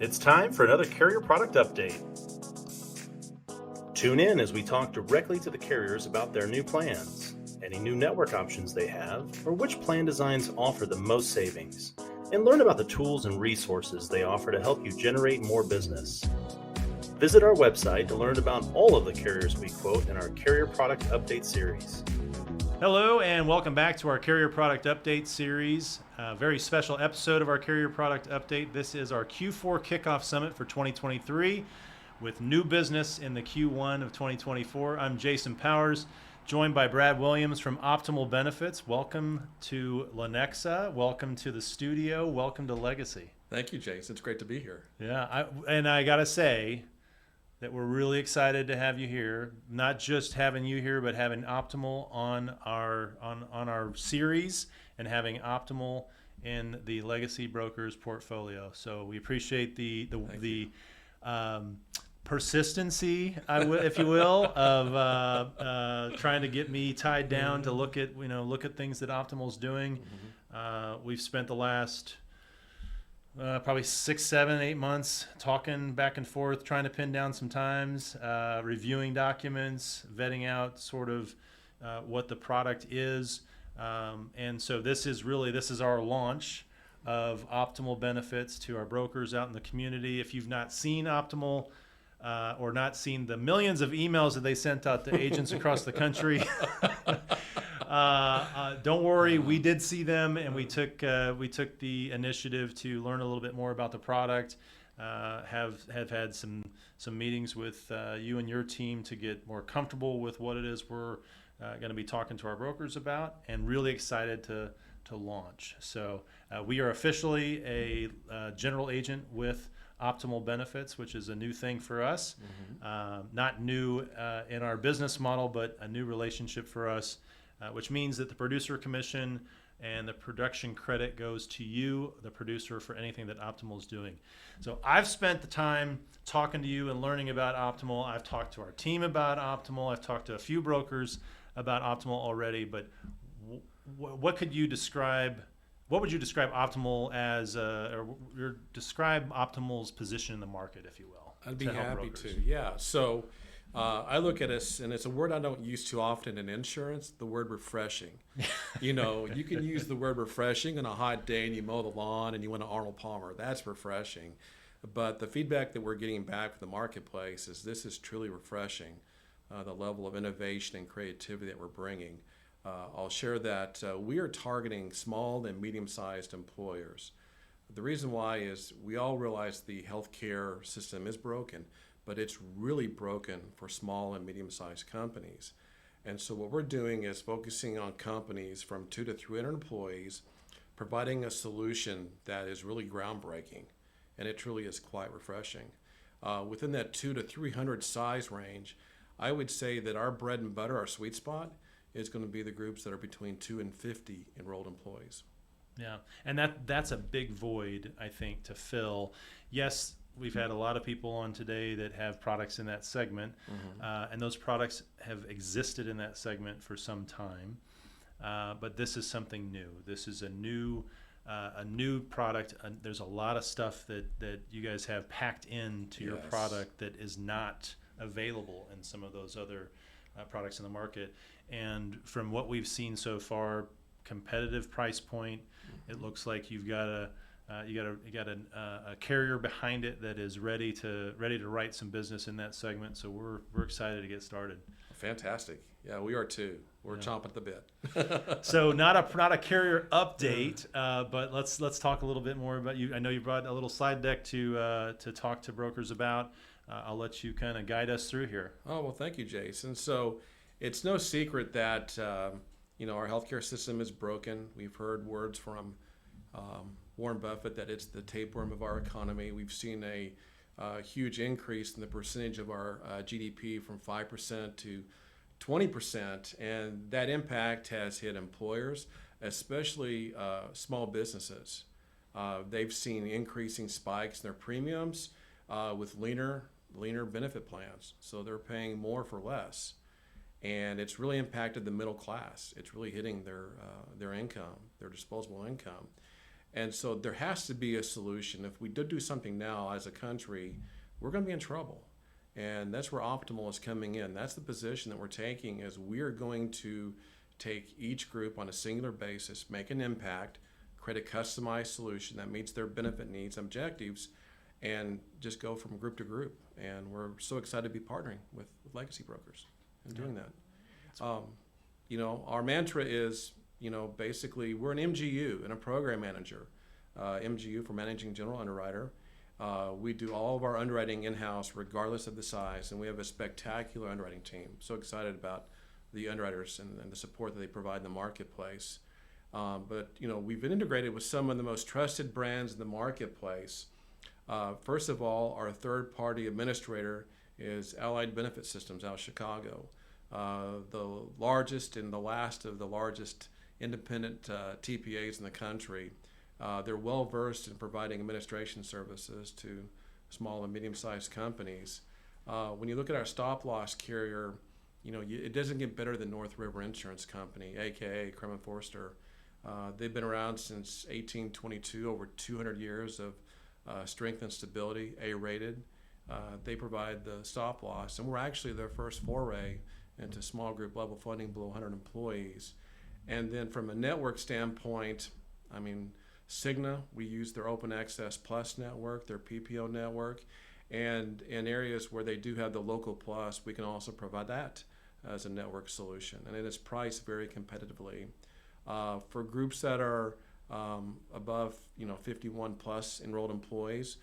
It's time for another carrier product update. Tune in as we talk directly to the carriers about their new plans, any new network options they have, or which plan designs offer the most savings, and learn about the tools and resources they offer to help you generate more business. Visit our website to learn about all of the carriers we quote in our Carrier Product Update series. Hello and welcome back to our Carrier Product Update series. A very special episode of our Carrier Product Update. This is our Q4 Kickoff Summit for 2023 with new business in the Q1 of 2024. I'm Jason Powers, joined by Brad Williams from Optimyl Benefits. Welcome to Lenexa. Welcome to the studio. Welcome to Legacy. Thank you, Jason. It's great to be here. Yeah, I got to say that we're really excited to have you here. Not just having you here, but having Optimyl on our series and having Optimyl in the Legacy Brokers portfolio. So we appreciate the persistency, if you will, of trying to get me tied down to look at things that Optimyl's doing. We've spent the last probably 6, 7, 8 months talking back and forth, trying to pin down some times, reviewing documents, vetting out sort of what the product is. And so this is our launch of Optimyl Benefits to our brokers out in the community. If you've not seen Optimyl or not seen the millions of emails that they sent out to agents across the country, don't worry, we did see them, and we took the initiative to learn a little bit more about the product. Have had some meetings with you and your team to get more comfortable with what it is we're going to be talking to our brokers about, and really excited to launch. So we are officially a general agent with Optimyl Benefits, which is a new thing for us. Not new in our business model, but a new relationship for us. Which means that the producer commission and the production credit goes to you, the producer, for anything that Optimyl is doing. So I've spent the time talking to you and learning about Optimyl. I've talked to our team about Optimyl. I've talked to a few brokers about Optimyl already. But what would you describe Optimyl as, or describe Optimyl's position in the market, if you will? I'd be happy to. Yeah. So I look at us, and it's a word I don't use too often in insurance, the word refreshing. You can use the word refreshing on a hot day and you mow the lawn and you went to Arnold Palmer. That's refreshing. But the feedback that we're getting back from the marketplace is this is truly refreshing, the level of innovation and creativity that we're bringing. I'll share that we are targeting small and medium-sized employers. The reason why is we all realize the healthcare system is broken, but it's really broken for small and medium-sized companies. And so what we're doing is focusing on companies from 200 to 300 employees, providing a solution that is really groundbreaking, and it truly is quite refreshing. Within that 200 to 300 size range, I would say that our bread and butter, our sweet spot, is going to be the groups that are between 2 and 50 enrolled employees. Yeah, and that's a big void, I think, to fill. Yes, we've had a lot of people on today that have products in that segment, and those products have existed in that segment for some time. But this is something new. This is a new product. There's a lot of stuff that you guys have packed into your product that is not available in some of those other products in the market. And from what we've seen so far, competitive price point. It looks like you've got a carrier behind it that is ready to write some business in that segment. So we're excited to get started. Fantastic. Yeah, we are too. We're chomping at the bit. So not a carrier update, but let's talk a little bit more about you. I know you brought a little slide deck to talk to brokers about. I'll let you kind of guide us through here. Oh, well, thank you, Jason. So it's no secret that our healthcare system is broken. We've heard words from Warren Buffett that it's the tapeworm of our economy. We've seen a huge increase in the percentage of our GDP from 5% to 20%, and that impact has hit employers, especially small businesses. They've seen increasing spikes in their premiums with leaner benefit plans, so they're paying more for less. And it's really impacted the middle class. It's really hitting their income, their disposable income. And so there has to be a solution. If we do something now as a country, we're going to be in trouble. And that's where Optimyl is coming in. That's the position that we're taking, is we're going to take each group on a singular basis, make an impact, create a customized solution that meets their benefit needs, objectives, and just go from group to group. And we're so excited to be partnering with legacy brokers and doing that. Our mantra is, basically we're an MGU and a program manager. MGU for Managing General Underwriter. We do all of our underwriting in-house regardless of the size, and we have a spectacular underwriting team. So excited about the underwriters and the support that they provide in the marketplace. But we've been integrated with some of the most trusted brands in the marketplace. First of all, our third-party administrator is Allied Benefit Systems out of Chicago, the largest and the last of the largest independent TPAs in the country. They're well versed in providing administration services to small and medium-sized companies. When you look at our stop-loss carrier, it doesn't get better than North River Insurance Company, aka Crum & Forster. They've been around since 1822, over 200 years of strength and stability, A-rated. They provide the stop-loss, and we're actually their first foray into small group level funding below 100 employees. And then from a network standpoint, Cigna, we use their Open Access Plus network, their PPO network, and in areas where they do have the Local Plus, we can also provide that as a network solution, and it is priced very competitively. For groups that are above 51 plus enrolled employees,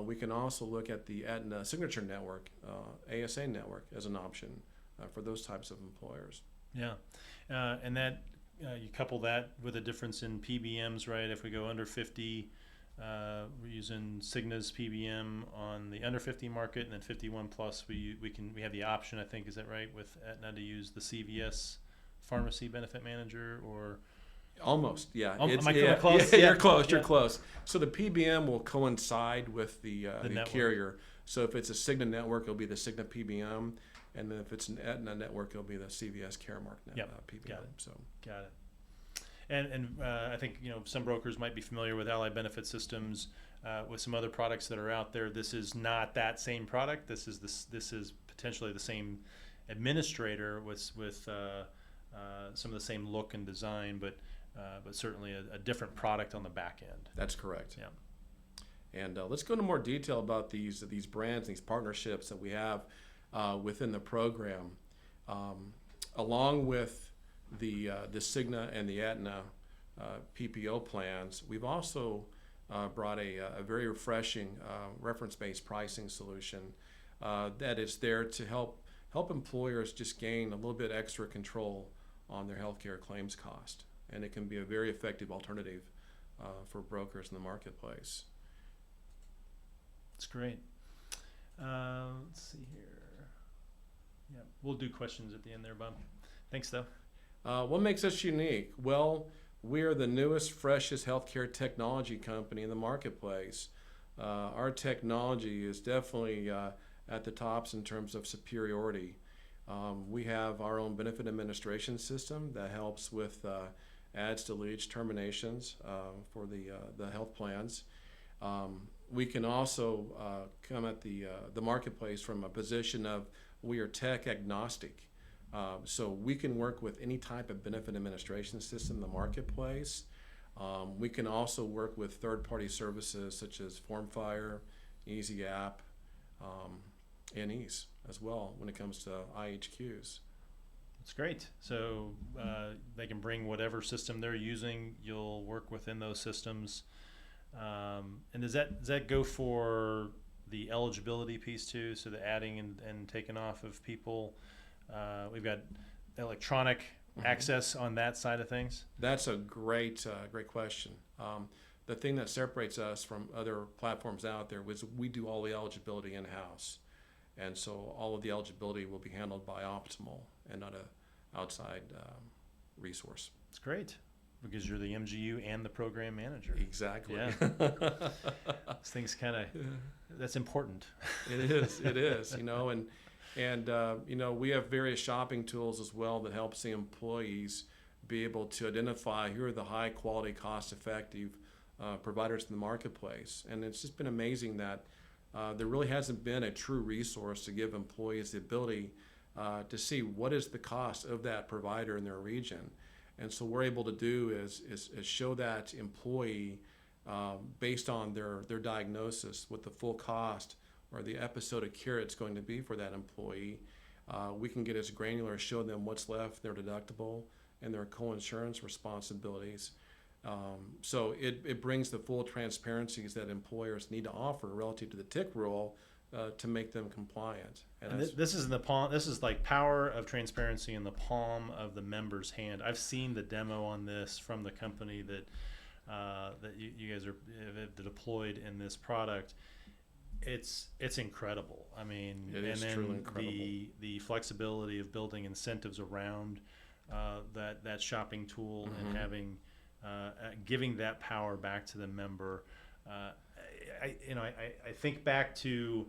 we can also look at the Aetna Signature Network, ASA network, as an option for those types of employers. Yeah, and that you couple that with a difference in PBMs, right? If we go under 50, we're using Cigna's PBM on the under 50 market, and then 51 plus, we have the option, I think, is that right, with Aetna to use the CVS Pharmacy Benefit Manager, or almost, yeah. Am I close? Yeah, you're close. You're close. So the PBM will coincide with the carrier. So if it's a Cigna network, it'll be the Cigna PBM, and then if it's an Aetna network, it'll be the CVS Caremark PBM. Got it. So got it. And I think some brokers might be familiar with Allied Benefit Systems with some other products that are out there. This is not that same product. This is potentially the same administrator with some of the same look and design, but certainly a different product on the back end. That's correct. Yeah. And let's go into more detail about these brands, these partnerships that we have within the program, along with the Cigna and the Aetna PPO plans. We've also brought a very refreshing reference-based pricing solution that is there to help employers just gain a little bit extra control on their healthcare claims cost, and it can be a very effective alternative for brokers in the marketplace. That's great. Let's see here. Yeah, we'll do questions at the end there, Bob. Thanks, though. What makes us unique? Well, we are the newest, freshest healthcare technology company in the marketplace. Our technology is definitely at the tops in terms of superiority. We have our own benefit administration system that helps with adds, deletes, terminations for the health plans. We can also come at the marketplace from a position of we are tech agnostic. So we can work with any type of benefit administration system in the marketplace. We can also work with third-party services such as FormFire, Easy App, and Ease as well when it comes to IHQs. That's great. So they can bring whatever system they're using. You'll work within those systems. And does that go for the eligibility piece too? So the adding and taking off of people. We've got electronic access on that side of things. That's a great question. The thing that separates us from other platforms out there was we do all the eligibility in-house. And so all of the eligibility will be handled by Optimyl and not an outside resource. That's great, because you're the MGU and the program manager. Exactly. Yeah. These things that's important. It is, and we have various shopping tools as well that helps the employees be able to identify who are the high quality, cost effective providers in the marketplace. And it's just been amazing that there really hasn't been a true resource to give employees the ability to see what is the cost of that provider in their region. And so what we're able to do is show that employee based on their diagnosis what the full cost or the episode of care it's going to be for that employee. We can get as granular as show them what's left, their deductible, and their co-insurance responsibilities. So it brings the full transparencies that employers need to offer relative to the tick rule to make them compliant. And this is in the palm. This is like power of transparency in the palm of the member's hand. I've seen the demo on this from the company that you guys have deployed in this product. It's incredible. I mean, it is truly incredible. The flexibility of building incentives around that shopping tool and having giving that power back to the member. I think back to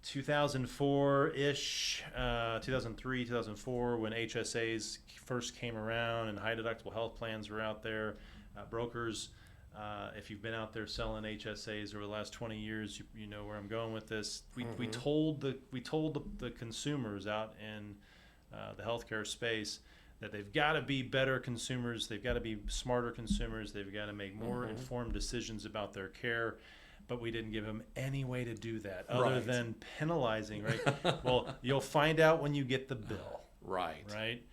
2004-ish, 2003, 2004, when HSAs first came around and high deductible health plans were out there. Brokers, if you've been out there selling HSAs over the last 20 years, you know where I'm going with this. We told the consumers out in the healthcare space that they've got to be better consumers, they've got to be smarter consumers, they've got to make more informed decisions about their care, but we didn't give them any way to do that other than penalizing, right? Well, you'll find out when you get the bill. Right?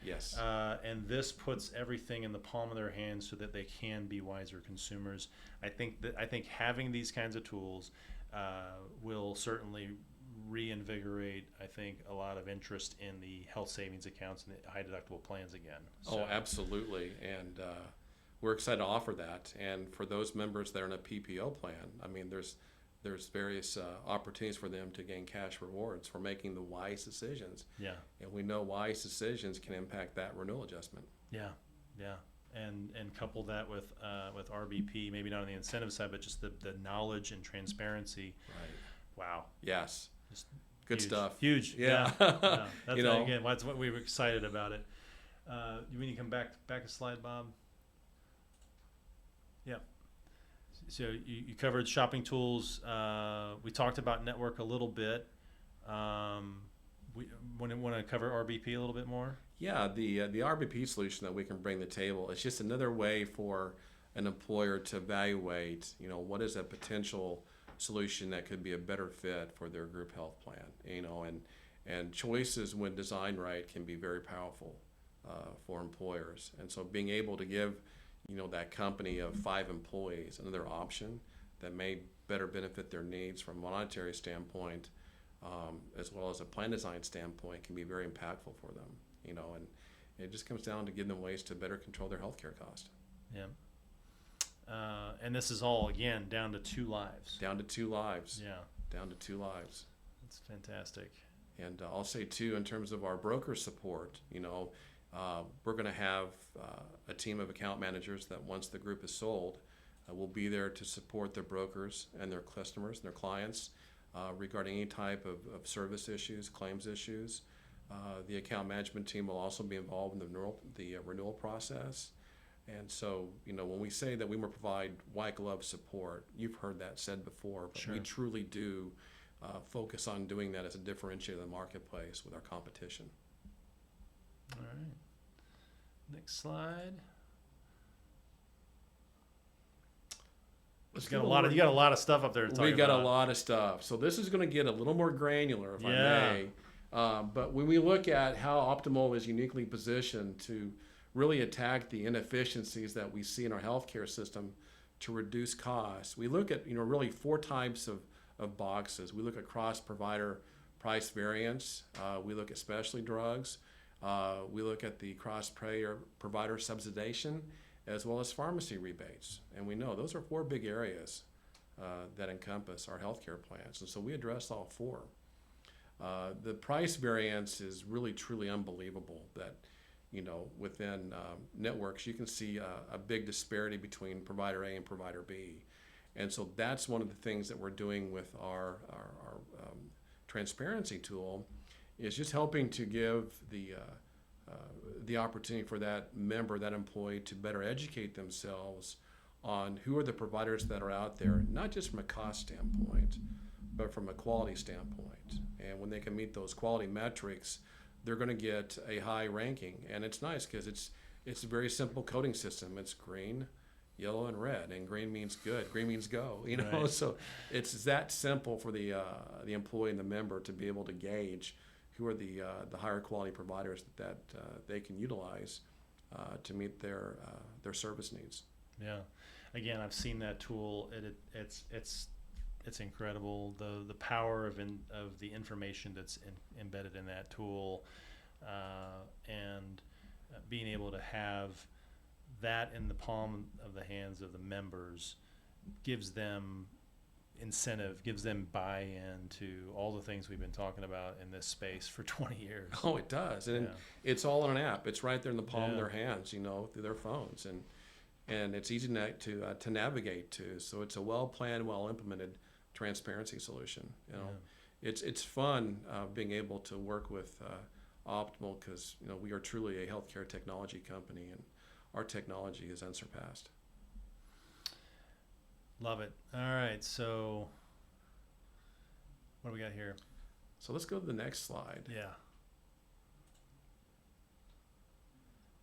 Yes. And this puts everything in the palm of their hands so that they can be wiser consumers. I think having these kinds of tools will certainly reinvigorate, I think, a lot of interest in the health savings accounts and the high deductible plans again. So, oh, absolutely. And we're excited to offer that. And for those members that are in a PPO plan, I mean, there's various opportunities for them to gain cash rewards for making the wise decisions. Yeah. And we know wise decisions can impact that renewal adjustment. Yeah. And couple that with RBP, maybe not on the incentive side, but just the knowledge and transparency. Right. Wow. Yes. Just good huge, stuff. Huge. Yeah. Yeah. That's again, that's what we were excited about it. You mean you come back a slide, Bob? Yeah. So you covered shopping tools. We talked about network a little bit. We want to cover RBP a little bit more. Yeah, the RBP solution that we can bring to the table is just another way for an employer to evaluate, what is a potential solution that could be a better fit for their group health plan. And choices when designed right can be very powerful for employers. And so being able to give that company of 5 employees another option that may better benefit their needs from a monetary standpoint, as well as a plan design standpoint, can be very impactful for them. And it just comes down to giving them ways to better control their healthcare cost. Yeah. And this is all, again, down to 2 lives. Down to 2 lives. Yeah. Down to 2 lives. That's fantastic. And I'll say, too, in terms of our broker support, we're going to have a team of account managers that once the group is sold, will be there to support their brokers and their customers and their clients regarding any type of service issues, claims issues. The account management team will also be involved in the renewal process. And so, when we say that we will provide white glove support, you've heard that said before, but Sure. We truly do focus on doing that as a differentiator in the marketplace with our competition. All right. Next slide. You got a lot of stuff up there to talk We got about. a lot of stuff. So this is going to get a little more granular, if I may. But when we look at how Optimyl is uniquely positioned to really attack the inefficiencies that we see in our healthcare system to reduce costs, we look at really 4 types of boxes. We look at cross-provider price variance. We look at specialty drugs. We look at the cross-payer provider subsidization, as well as pharmacy rebates. And we know those are 4 big areas that encompass our healthcare plans. And so we address all 4. The price variance is really, truly unbelievable that, within networks, you can see a big disparity between provider A and provider B. And so that's one of the things that we're doing with our transparency tool, is just helping to give the opportunity for that member, that employee, to better educate themselves on who are the providers that are out there, not just from a cost standpoint, but from a quality standpoint. And when they can meet those quality metrics, they're going to get a high ranking. And it's nice because it's a very simple coding system. It's green, yellow, and red. And green means good. Green means go. You know, Right. So it's that simple for the employee and the member to be able to gauge who are the higher quality providers that they can utilize to meet their service needs. Yeah. Again, I've seen that tool. It's incredible. The power of the information that's embedded in that tool, and being able to have that in the palm of the hands of the members gives them incentive, gives them buy-in to all the things we've been talking about in this space for 20 years. Oh, it does. And Yeah. it's all on an app. It's right there in the palm of Yeah. their hands, you know, through their phones. And it's easy to navigate to. So it's a well-planned, well-implemented transparency solution. You know, it's fun being able to work with Optimyl because, you know, we are truly a healthcare technology company and our technology is unsurpassed. Love it. All right, so what do we got here? So let's go to the next slide. Yeah.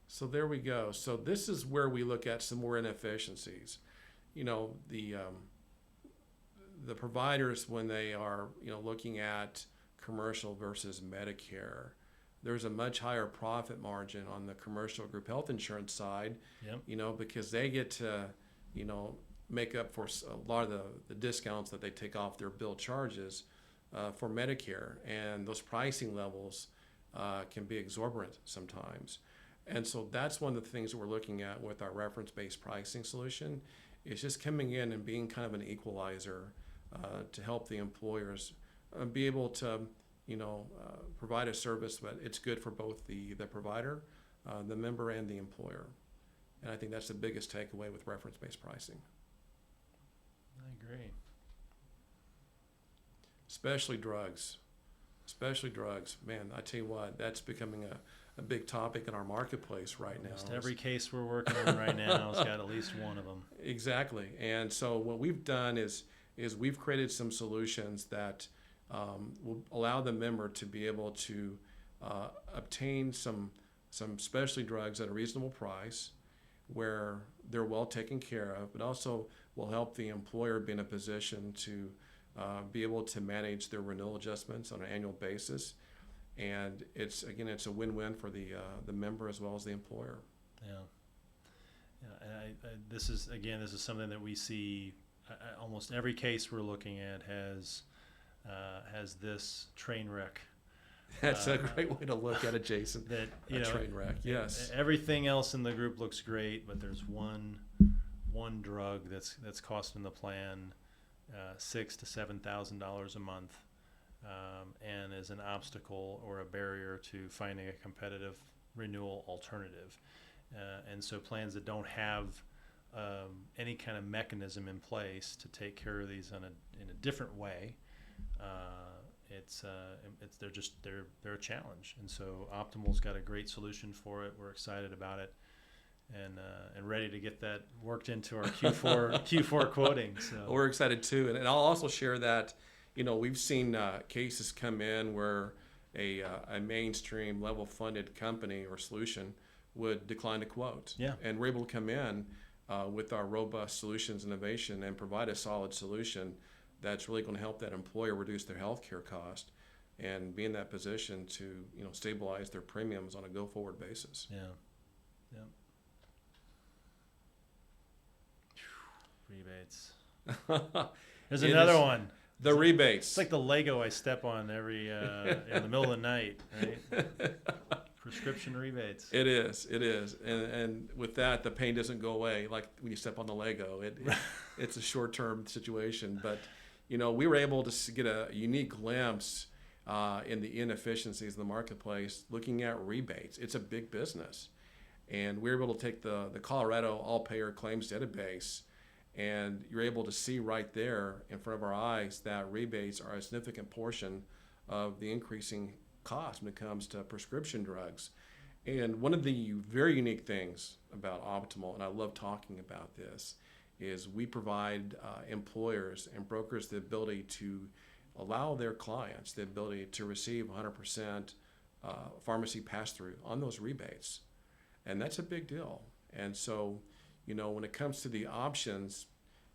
So there we go. So this is where we look at some more inefficiencies. You know, the providers, when they are, you know, looking at commercial versus Medicare, there's a much higher profit margin on the commercial group health insurance side, Yep. you know, because they get to, you know, make up for a lot of the discounts that they take off their bill charges for Medicare. And those pricing levels can be exorbitant sometimes. And so that's one of the things that we're looking at with our reference-based pricing solution is just coming in and being kind of an equalizer to help the employers be able to, you know, provide a service that it's good for both the provider, the member, and the employer. And I think that's the biggest takeaway with reference-based pricing. I agree. Especially drugs. Man, I tell you what, that's becoming a big topic in our marketplace right now. Almost every case we're working on right now has got at least one of them. Exactly. And so what we've done is we've created some solutions that will allow the member to be able to obtain some specialty drugs at a reasonable price where they're well taken care of, but also will help the employer be in a position to be able to manage their renewal adjustments on an annual basis. And it's a win-win for the member as well as the employer. Yeah. Yeah. And this is something that we see. Almost every case we're looking at has this train wreck. That's a great way to look at it, Jason. That a train wreck. Yes. Everything else in the group looks great, but there's one drug that's costing the plan $6,000 to $7,000 a month, and is an obstacle or a barrier to finding a competitive renewal alternative. And so plans that don't have any kind of mechanism in place to take care of these in a different way, they're a challenge. And so Optimyl's got a great solution for it. We're excited about it, and ready to get that worked into our Q4 quoting. So we're excited too, and I'll also share that, you know, we've seen cases come in where a mainstream level funded company or solution would decline to quote. Yeah. And we're able to come in with our robust solutions innovation and provide a solid solution that's really going to help that employer reduce their healthcare cost and be in that position to, you know, stabilize their premiums on a go-forward basis. Yeah. Yep. Rebates. There's another one. The rebates. It's like the Lego I step on every in the middle of the night, right? Prescription rebates. It is, and with that, the pain doesn't go away like when you step on the Lego. It's a short-term situation, but you know, we were able to get a unique glimpse in the inefficiencies in the marketplace, looking at rebates. It's a big business, and we were able to take the Colorado all-payer claims database, and you're able to see right there in front of our eyes that rebates are a significant portion of the increasing cost when it comes to prescription drugs. And one of the very unique things about Optimyl, and I love talking about this, is we provide employers and brokers the ability to allow their clients the ability to receive 100% pharmacy pass-through on those rebates. And that's a big deal. And so, when it comes to the options,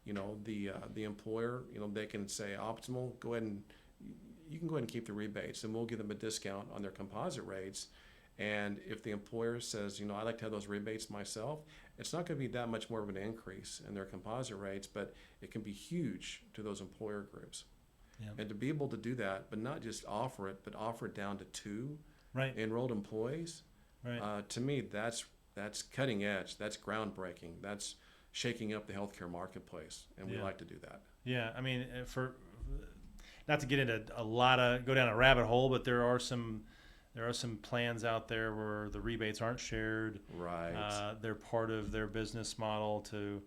the employer, they can say, Optimyl, you can go ahead and keep the rebates, and we'll give them a discount on their composite rates. And if the employer says, I'd like to have those rebates myself, it's not going to be that much more of an increase in their composite rates, but it can be huge to those employer groups. Yeah. And to be able to do that, but not just offer it, but offer it down to 2 Right. enrolled employees, Right. to me, that's cutting edge. That's groundbreaking. That's shaking up the healthcare marketplace, and we like to do that. Yeah, I mean, for not to get into go down a rabbit hole, but there are some plans out there where the rebates aren't shared. Right. They're part of their business model to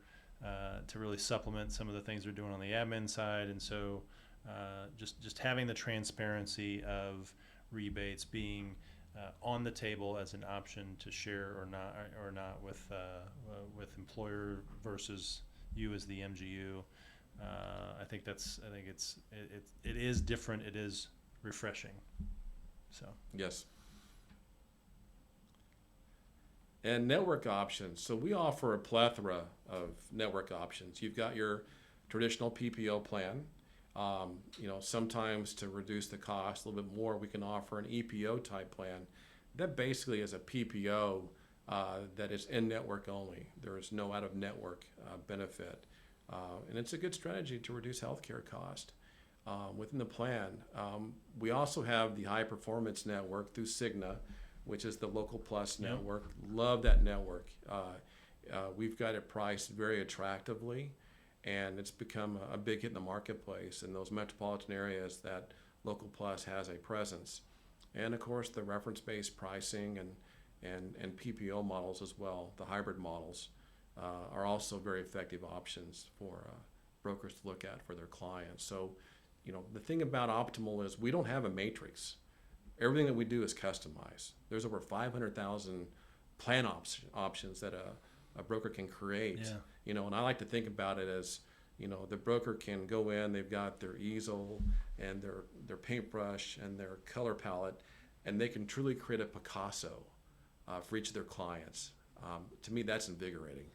really supplement some of the things they're doing on the admin side, and so just having the transparency of rebates being on the table as an option to share or not with employer versus you as the MGU. I think it is different. It is refreshing. So Yes. And network options. So we offer a plethora of network options. You've got your traditional PPO plan. Sometimes to reduce the cost a little bit more, we can offer an EPO type plan. That basically is a PPO that is in-network only. There is no out-of-network benefit. And it's a good strategy to reduce healthcare cost within the plan. We also have the High Performance Network through Cigna, which is the Local Plus network. Love that network. We've got it priced very attractively, and it's become a big hit in the marketplace in those metropolitan areas that Local Plus has a presence. And of course, the reference-based pricing and PPO models as well, the hybrid models, are also very effective options for brokers to look at for their clients. So, the thing about Optimyl is we don't have a matrix. Everything that we do is customized. There's over 500,000 plan options that a broker can create. Yeah. And I like to think about it as, the broker can go in, they've got their easel and their paintbrush and their color palette, and they can truly create a Picasso for each of their clients. To me, that's invigorating.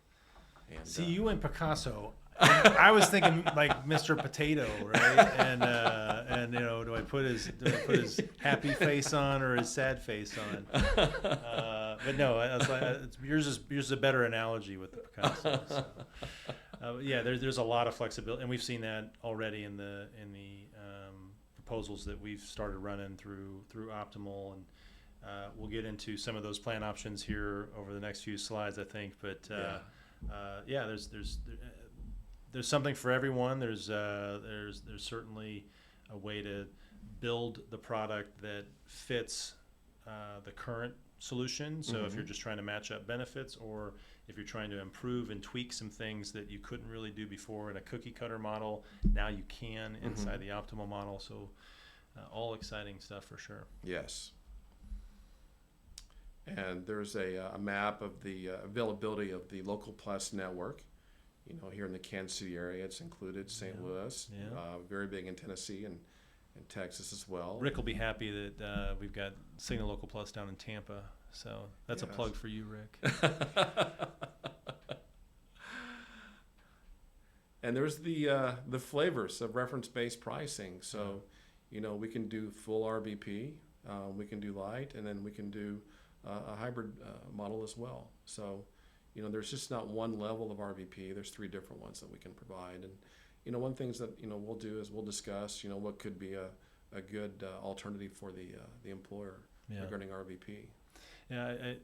And, see, you went Picasso. I was thinking like Mr. Potato, right? And do I put his happy face on or his sad face on? But no, I was like, yours is a better analogy with the Picasso. So. There's a lot of flexibility, and we've seen that already in the proposals that we've started running through Optimyl, and we'll get into some of those plan options here over the next few slides, I think. But there's something for everyone. There's certainly a way to build the product that fits the current solution. So if you're just trying to match up benefits, or if you're trying to improve and tweak some things that you couldn't really do before in a cookie cutter model, now you can inside the Optimyl model. So all exciting stuff for sure. Yes. And there's a map of the availability of the Local Plus network. Here in the Kansas City area, it's included. St. Louis, very big in Tennessee and Texas as well. Rick will be happy that we've got Cigna Local Plus down in Tampa. So that's a plug for you, Rick. And there's the flavors of reference-based pricing. So, we can do full RBP, we can do light, and then we can do a hybrid model as well. So, there's just not one level of RVP. There's 3 different ones that we can provide. And, one things that, we'll do is we'll discuss, what could be a good alternative for the employer regarding RVP. Yeah,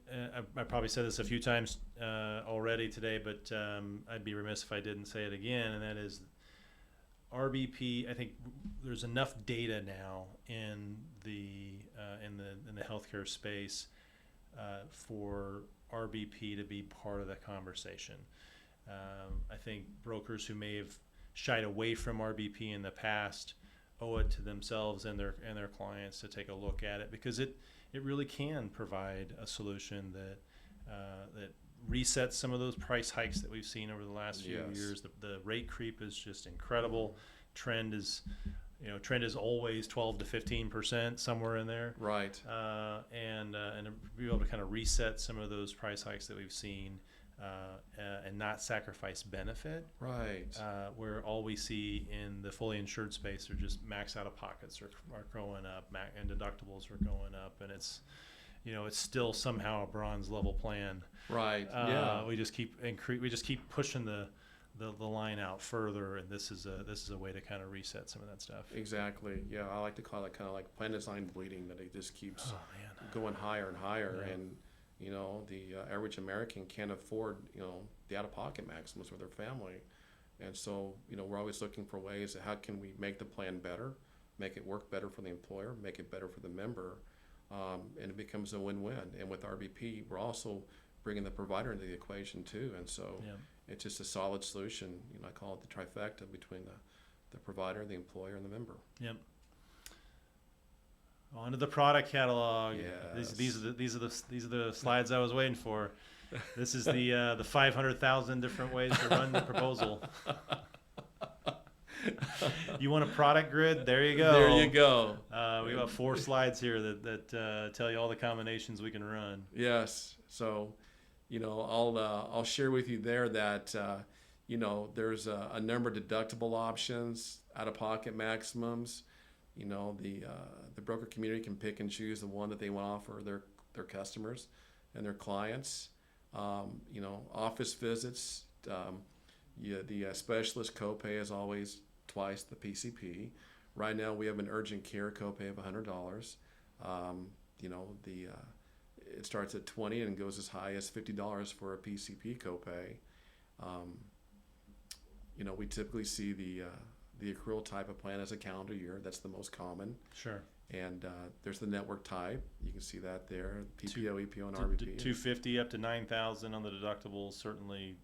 I probably said this a few times already today, but I'd be remiss if I didn't say it again, and that is RBP. I think there's enough data now in the healthcare space for RBP to be part of the conversation. I think brokers who may have shied away from RBP in the past owe it to themselves and their clients to take a look at it, because it really can provide a solution that reset some of those price hikes that we've seen over the last few Yes. years. The rate creep is just incredible. Trend is always 12 to 15%, somewhere in there. Right. And be able to kind of reset some of those price hikes that we've seen, and not sacrifice benefit. Right. Where all we see in the fully insured space are just max out of pockets are going up, and deductibles are going up, and it's still somehow a bronze level plan. Right. Yeah. We just keep pushing the line out further, and this is a way to kind of reset some of that stuff. Exactly. Yeah, I like to call it kind of like plan design bleeding, that it just keeps going higher and higher, Yeah. and the average American can't afford the out-of-pocket maximums for their family, and so we're always looking for ways of how can we make the plan better, make it work better for the employer, make it better for the member, and it becomes a win-win. And with RBP, we're also bringing the provider into the equation too, and so. Yeah. It's just a solid solution. I call it the trifecta between the provider, the employer, and the member. Yep. On to the product catalog. Yes. These are the slides I was waiting for. This is the 500,000 different ways to run the proposal. You want a product grid? There you go. There you go. We got 4 slides here that tell you all the combinations we can run. Yes. So, I'll share with you there that there's a number of deductible options, out-of-pocket maximums. The broker community can pick and choose the one that they want to offer their customers and their clients. Office visits. The specialist copay is always twice the PCP. Right now we have an urgent care copay of $100. It starts at $20 and goes as high as $50 for a PCP copay. We typically see the accrual type of plan as a calendar year. That's the most common. Sure. And there's the network type. You can see that there. PPO, EPO, and RBP. 250 up to 9,000 on the deductibles. Certainly,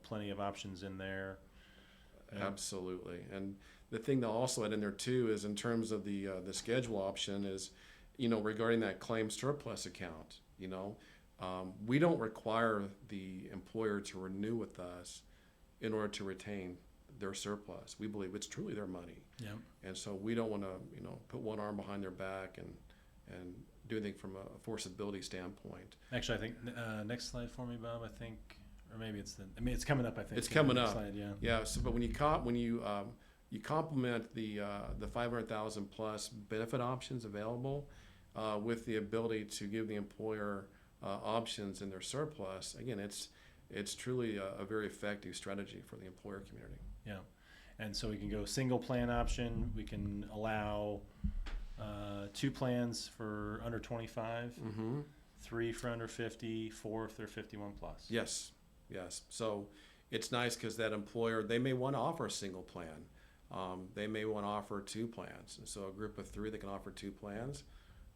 plenty of options in there. Absolutely. And the thing they'll also add in there too is in terms of the schedule option is, regarding that claim surplus account. We don't require the employer to renew with us in order to retain their surplus. We believe it's truly their money. Yeah. And so we don't want to, put one arm behind their back and do anything from a forceability standpoint. Actually, I think next slide for me, Bob. I think, or maybe it's coming up. I think it's coming up. Slide, yeah. Yeah. So, but when you complement the 500,000 plus benefit options available with the ability to give the employer options in their surplus, again, it's truly a very effective strategy for the employer community. Yeah. And so we can go single plan option. We can allow 2 plans for under 25, 3 for under 50, 4 if they're 51 plus. Yes. So it's nice because that employer, they may want to offer a single plan. They may want to offer 2 plans. And so a group of 3 that can offer 2 plans,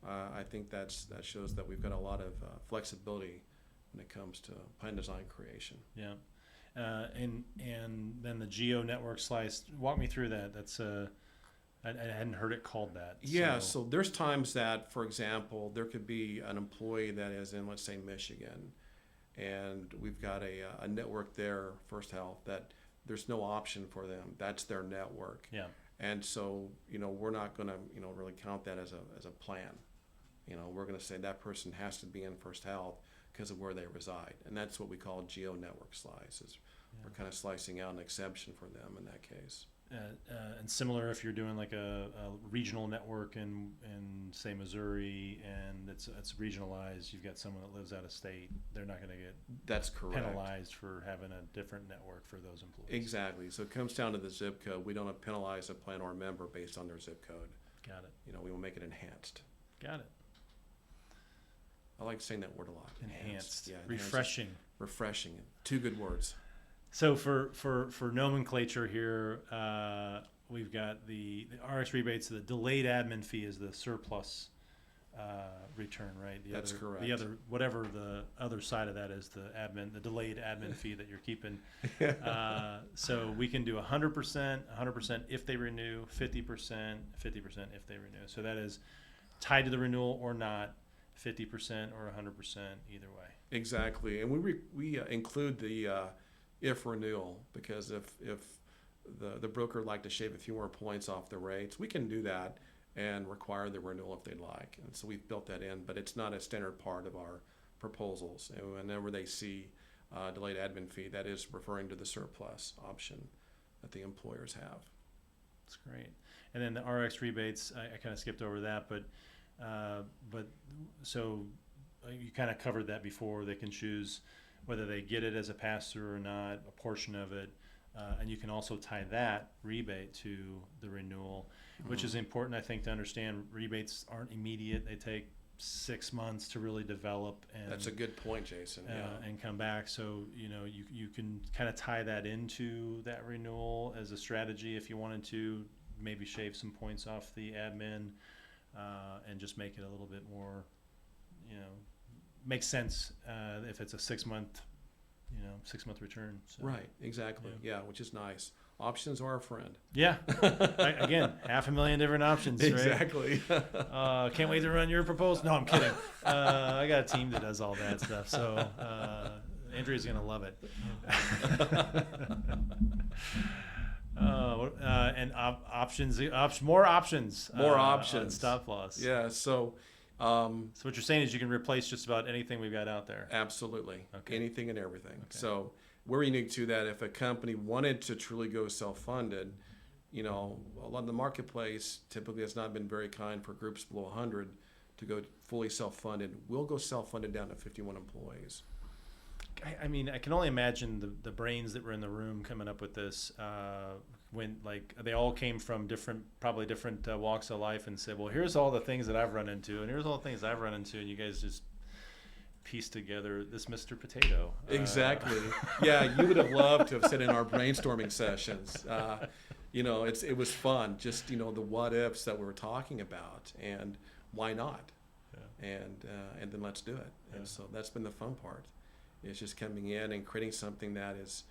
I think that shows that we've got a lot of flexibility when it comes to plan design creation. Yeah. And then the geo network slice. Walk me through that. That's I hadn't heard it called that. Yeah. So there's times that, for example, there could be an employee that is in, let's say, Michigan, and we've got a network there, First Health, that there's no option for them. That's their network. Yeah. And so we're not going to really count that as a plan. We're going to say that person has to be in First Health because of where they reside, and that's what we call geo network slices. We're kind of slicing out an exception for them in that case. And similar if you're doing like a regional network in say Missouri, and it's regionalized, you've got someone that lives out of state, they're not going to get That's correct. penalized for having a different network for those employees. Exactly. So it comes down to the zip code. We don't penalize a plan or a member based on their zip code. Got it. We will make it enhanced. Got it. I like saying that word a lot. Enhanced. Yeah, Refreshing. Refreshing. 2 good words. So for nomenclature here, we've got the RX rebates. The delayed admin fee is the surplus return, right? That's correct. The other, whatever the other side of that is, the delayed admin fee that you're keeping. So we can do 100% if they renew, 50% if they renew. So that is tied to the renewal or not, 50% or 100% either way. Exactly, and we include the if renewal, because if the broker would like to shave a few more points off the rates, we can do that and require the renewal if they'd like. And so we've built that in, but it's not a standard part of our proposals. And whenever they see delayed admin fee, that is referring to the surplus option that the employers have. That's great. And then the RX rebates, I kind of skipped over that, but so you kind of covered that before. They can choose whether they get it as a pass-through or not, a portion of it. And you can also tie that rebate to the renewal, which is important, I think, to understand. Rebates aren't immediate. They take 6 months to really develop. And that's a good point, Jason. And come back. So, you can kind of tie that into that renewal as a strategy if you wanted to maybe shave some points off the admin and just make it a little bit more, makes sense if it's a 6 month, 6 month return. So, right, exactly. Yeah, which is nice. Options are our friend. Yeah. Again, 500,000 different options. Exactly. Right? Can't wait to run your proposal. No, I'm kidding. I got a team that does all that stuff. So Andrea's going to love it. And options, more options. More options. On stop loss. Yeah. So what you're saying is you can replace just about anything we've got out there. Absolutely. Okay. Anything and everything. Okay. So we're unique to that. If a company wanted to truly go self-funded, a lot of the marketplace typically has not been very kind for groups below 100 to go fully self-funded. We'll go self-funded down to 51 employees. I mean, I can only imagine the brains that were in the room coming up with this when they all came from probably different walks of life and said, well, here's all the things that I've run into and here's all the things I've run into, and you guys just piece together this Mr. Potato. Exactly. Yeah, you would have loved to have sat in our brainstorming sessions. It was fun, just the what ifs that we were talking about, and why not, and then let's do it. And so that's been the fun part. It's just coming in and creating something that is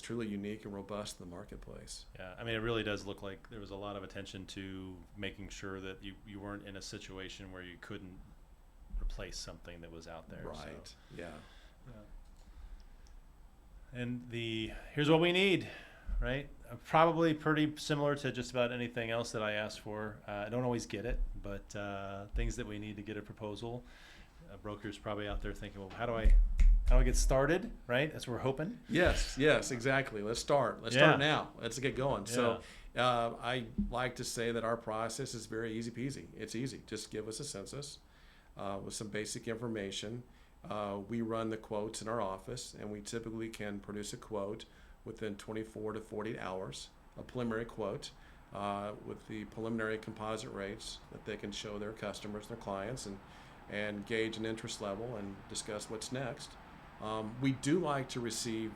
truly unique and robust in the marketplace. Yeah, I mean, it really does look like there was a lot of attention to making sure that you weren't in a situation where you couldn't replace something that was out there. Right. So. Yeah. And here's what we need, right? Probably pretty similar to just about anything else that I asked for. I don't always get it, but things that we need to get a proposal. Brokers probably out there thinking, well, how do I get started, right? That's what we're hoping. Yes, exactly. Let's start. Let's start now. Let's get going. Yeah. So I like to say that our process is very easy peasy. It's easy. Just give us a census with some basic information. We run the quotes in our office, and we typically can produce a quote within 24 to 48 hours, a preliminary quote with the preliminary composite rates that they can show their customers, their clients, and gauge an interest level and discuss what's next. We do like to receive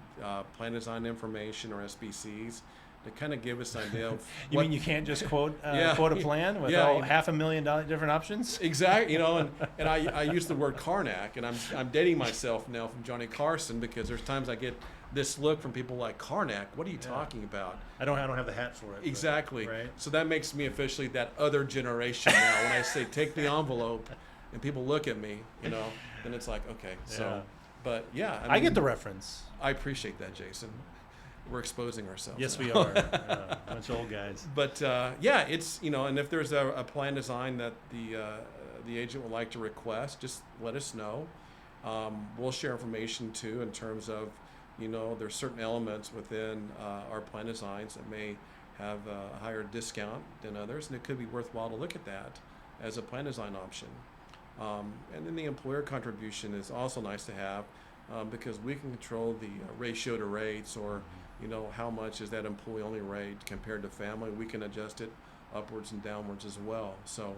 plan design information or SBCs to kind of give us an idea of you mean you can't just quote a plan with all $500,000 different options? Exactly, and I use the word Karnak, and I'm dating myself now from Johnny Carson, because there's times I get this look from people like, Karnak, what are you talking about? I don't have the hat for it. Exactly. But, right? So that makes me officially that other generation now. When I say take the envelope and people look at me, then it's like, okay. So, but yeah. I get the reference. I appreciate that, Jason. We're exposing ourselves. Yes, now. we are. A bunch of old guys. But it's, and if there's a plan design that the agent would like to request, just let us know. We'll share information too in terms of, there's certain elements within our plan designs that may have a higher discount than others, and it could be worthwhile to look at that as a plan design option. And then the employer contribution is also nice to have because we can control the ratio to rates, or how much is that employee only rate compared to family. We can adjust it upwards and downwards as well. So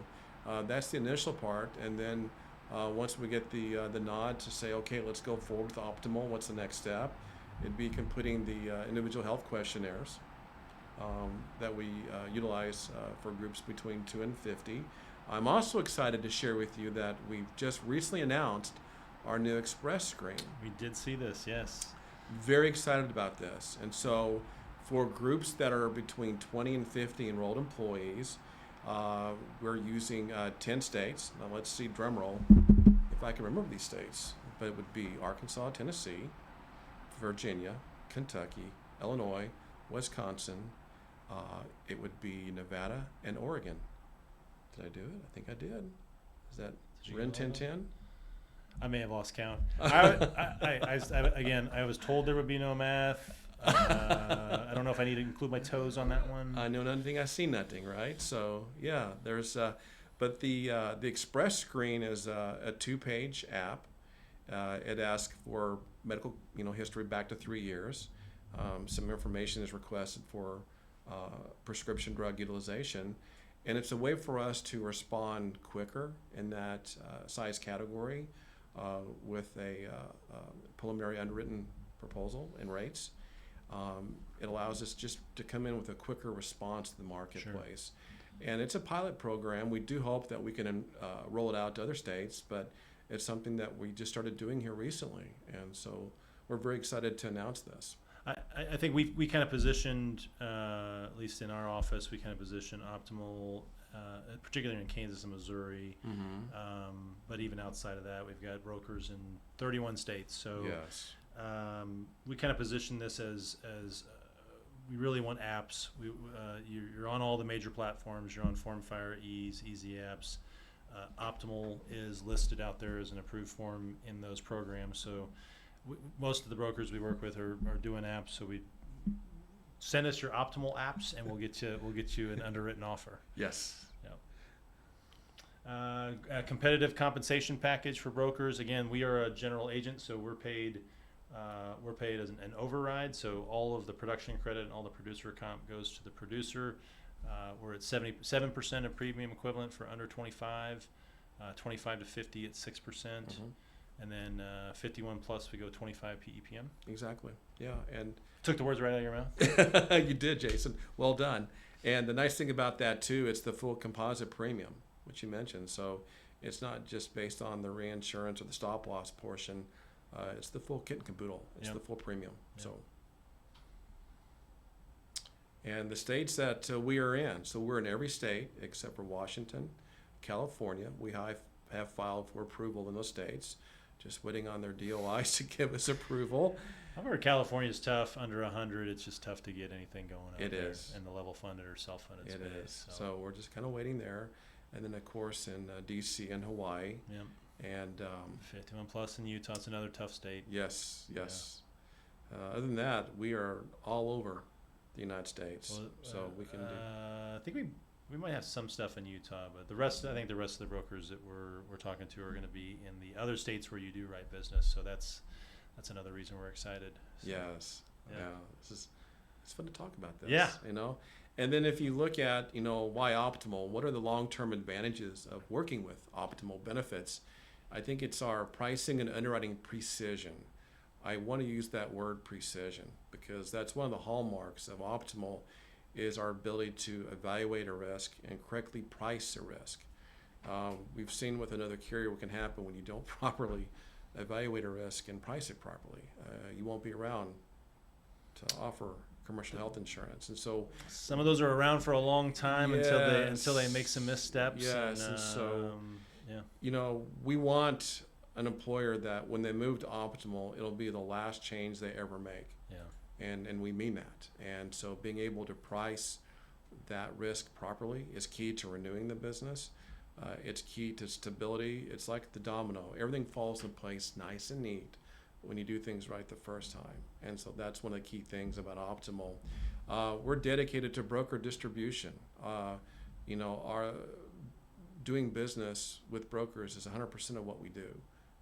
that's the initial part, and then once we get the nod to say, okay, let's go forward with Optimyl, what's the next step? It'd be completing the individual health questionnaires that we utilize for groups between 2 and 50. I'm also excited to share with you that we've just recently announced our new Express screen. We did see this, yes. Very excited about this. And so for groups that are between 20 and 50 enrolled employees, we're using 10 states. Now let's see, drum roll, if I can remember these states. but it would be Arkansas, Tennessee, Virginia, Kentucky, Illinois, Wisconsin. It would be Nevada and Oregon. Did I do it? I think I did. Is that RIN 1010? I may have lost count. Again, I was told there would be no math. I don't know if I need to include my toes on that one. I know nothing, I see nothing, right? So yeah, there's, but the Express screen is a 2-page app. It asks for medical, history back to 3 years. Some information is requested for prescription drug utilization, and it's a way for us to respond quicker in that size category with a preliminary underwritten proposal and rates. It allows us just to come in with a quicker response to the marketplace. Sure. And it's a pilot program. We do hope that we can roll it out to other states, but it's something that we just started doing here recently. And so we're very excited to announce this. I think we kind of positioned, at least in our office, we kind of positioned Optimyl, particularly in Kansas and Missouri, but even outside of that, we've got brokers in 31 states. So yes. We kind of position this as we really want apps. You're on all the major platforms. You're on FormFire, Easy Apps. Optimyl is listed out there as an approved form in those programs. So most of the brokers we work with are doing apps. So we send us your Optimyl apps, and we'll get you an underwritten offer. Yes. A competitive compensation package for brokers. Again, we are a general agent, so we're paid as an override. So all of the production credit and all the producer comp goes to the producer. We're at 77% of premium equivalent for under 25, 25 to 50 at 6%, and then 51 plus we go 25 PEPM. Exactly. Yeah, and took the words right out of your mouth. You did, Jason. Well done. And the nice thing about that too, it's the full composite premium, which you mentioned. So it's not just based on the reinsurance or the stop loss portion. It's the full kit and caboodle. It's the full premium. Yep. So. And the states that we are in, so we're in every state except for Washington, California. We have filed for approval in those states, just waiting on their DOIs to give us approval. I've heard California is tough. Under 100, it's just tough to get anything going out it there is. in the level funded or self-funded it space. It is. So we're just kind of waiting there. And then, of course, in D.C. and Hawaii. Yep. And 51 plus in Utah. It's another tough state. Yes. Yeah. Other than that, we are all over the United States, so we can do. I think we might have some stuff in Utah, but I think the rest of the brokers that we're talking to are going to be in the other states where you do write business. So that's another reason we're excited. So, yes. Yeah. It's fun to talk about this. Yeah. And then if you look at why Optimyl, what are the long-term advantages of working with Optimyl benefits? I think it's our pricing and underwriting precision. I want to use that word precision because that's one of the hallmarks of Optimyl is our ability to evaluate a risk and correctly price a risk. We've seen with another carrier what can happen when you don't properly evaluate a risk and price it properly. You won't be around to offer commercial health insurance, and so some of those are around for a long time until they make some missteps. Yes, and so we want an employer that when they move to Optimyl, it'll be the last change they ever make. Yeah. And we mean that. And so being able to price that risk properly is key to renewing the business. It's key to stability. It's like the domino. Everything falls in place nice and neat when you do things right the first time. And so that's one of the key things about Optimyl. We're dedicated to broker distribution. Our doing business with brokers is 100% of what we do.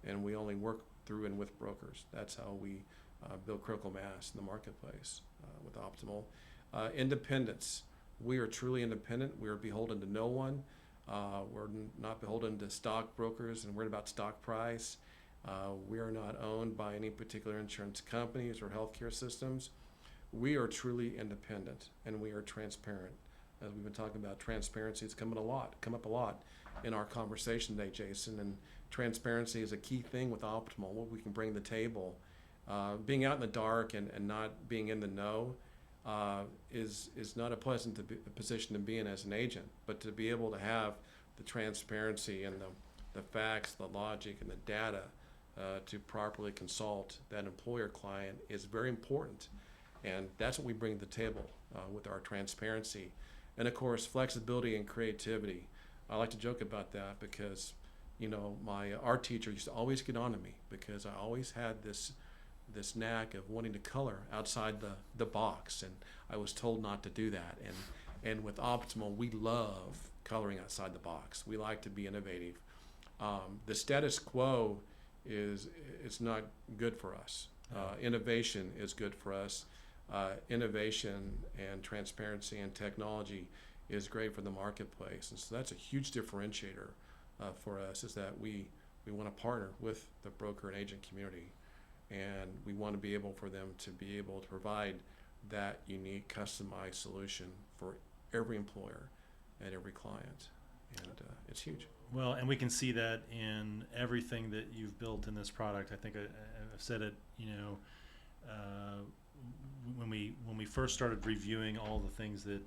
And we only work through and with brokers. That's how we build critical mass in the marketplace with Optimyl. Independence. We are truly independent. We are beholden to no one. We're not beholden to stock brokers and worried about stock price. We are not owned by any particular insurance companies or healthcare systems. We are truly independent and we are transparent. As we've been talking about transparency, it's come up a lot in our conversation today, Jason. And transparency is a key thing with Optimyl, what we can bring to the table. Being out in the dark and not being in the know is not a pleasant position to be in as an agent, but to be able to have the transparency and the facts, the logic, and the data to properly consult that employer client is very important. And that's what we bring to the table with our transparency. And of course, flexibility and creativity. I like to joke about that because, my art teacher used to always get on to me because I always had this knack of wanting to color outside the box, and I was told not to do that. And with Optimyl, we love coloring outside the box. We like to be innovative. The status quo is not good for us. Innovation is good for us. Innovation and transparency and technology is great for the marketplace, and so that's a huge differentiator for us, is that we want to partner with the broker and agent community, and we want to be able for them to be able to provide that unique customized solution for every employer and every client, and it's huge. Well, and we can see that in everything that you've built in this product. I think I've said it, when we first started reviewing all the things that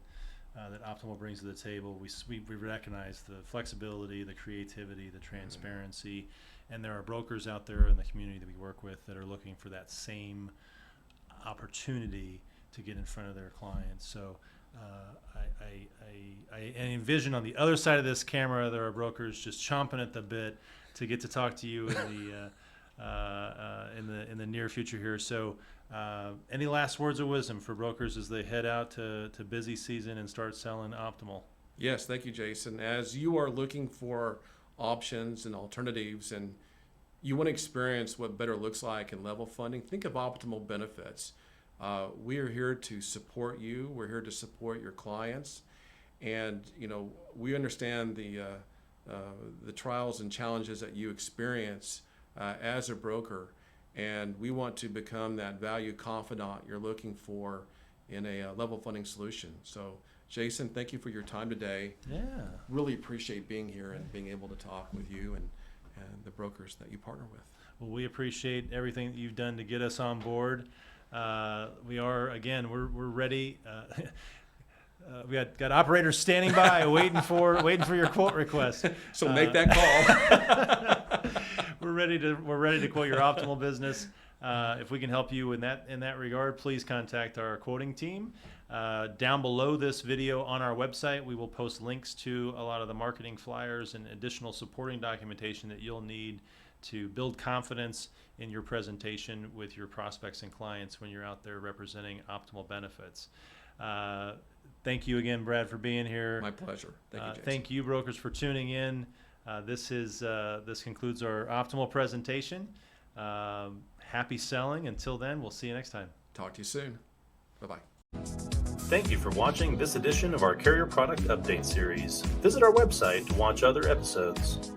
Optimyl brings to the table, we recognize the flexibility, the creativity, the transparency, and there are brokers out there in the community that we work with that are looking for that same opportunity to get in front of their clients. So I envision on the other side of this camera there are brokers just chomping at the bit to get to talk to you in the near future here. So any last words of wisdom for brokers as they head out to busy season and start selling Optimyl? Yes, thank you, Jason. As you are looking for options and alternatives, and you want to experience what better looks like in level funding, think of Optimyl Benefits. We are here to support you. We're here to support your clients, and we understand the trials and challenges that you experience as a broker, and we want to become that value confidant you're looking for in a level funding solution. So, Jason, thank you for your time today. Yeah. Really appreciate being here and being able to talk with you and the brokers that you partner with. Well, we appreciate everything that you've done to get us on board. We're ready. We got operators standing by waiting for your quote request. So make that call. We're ready to quote your Optimyl business. If we can help you in that regard, please contact our quoting team. Down below this video on our website, we will post links to a lot of the marketing flyers and additional supporting documentation that you'll need to build confidence in your presentation with your prospects and clients when you're out there representing Optimyl Benefits. Thank you again, Brad, for being here. My pleasure. Thank you, Jason. Thank you, brokers, for tuning in. This concludes our Optimyl presentation. Happy selling. Until then, we'll see you next time. Talk to you soon. Bye-bye. Thank you for watching this edition of our Carrier Product Update Series. Visit our website to watch other episodes.